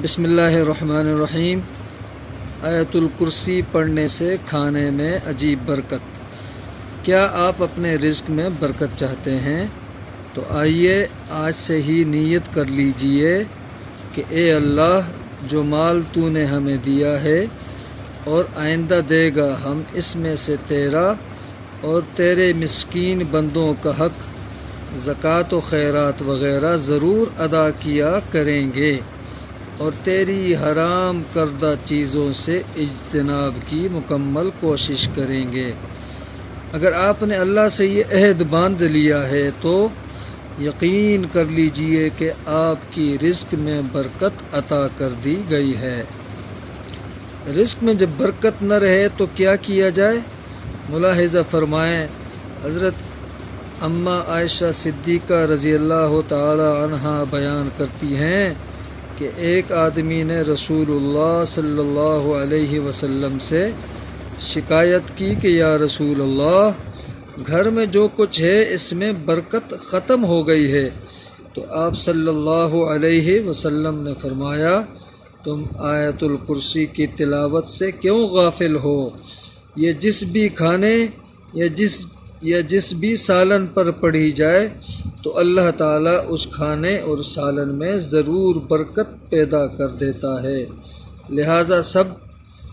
بسم اللہ الرحمن الرحیم۔ آیت الکرسی پڑھنے سے کھانے میں عجیب برکت۔ کیا آپ اپنے رزق میں برکت چاہتے ہیں؟ تو آئیے آج سے ہی نیت کر لیجئے کہ اے اللہ، جو مال تو نے ہمیں دیا ہے اور آئندہ دے گا، ہم اس میں سے تیرا اور تیرے مسکین بندوں کا حق، زکوٰۃ و خیرات وغیرہ ضرور ادا کیا کریں گے اور تیری حرام کردہ چیزوں سے اجتناب کی مکمل کوشش کریں گے۔ اگر آپ نے اللہ سے یہ عہد باندھ لیا ہے تو یقین کر لیجئے کہ آپ کی رزق میں برکت عطا کر دی گئی ہے۔ رزق میں جب برکت نہ رہے تو کیا کیا جائے؟ ملاحظہ فرمائیں، حضرت اماں عائشہ صدیقہ رضی اللہ تعالی عنہا بیان کرتی ہیں کہ ایک آدمی نے رسول اللہ صلی اللہ علیہ وسلم سے شکایت کی کہ یا رسول اللہ، گھر میں جو کچھ ہے اس میں برکت ختم ہو گئی ہے۔ تو آپ صلی اللہ علیہ وسلم نے فرمایا، تم آیت الکرسی کی تلاوت سے کیوں غافل ہو؟ یہ جس بھی کھانے یا جس بھی سالن پر پڑھی جائے تو اللہ تعالیٰ اس کھانے اور سالن میں ضرور برکت پیدا کر دیتا ہے۔ لہٰذا سب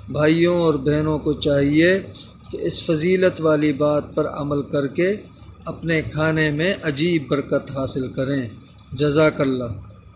بھائیوں اور بہنوں کو چاہیے کہ اس فضیلت والی بات پر عمل کر کے اپنے کھانے میں عجیب برکت حاصل کریں۔ جزاک اللہ۔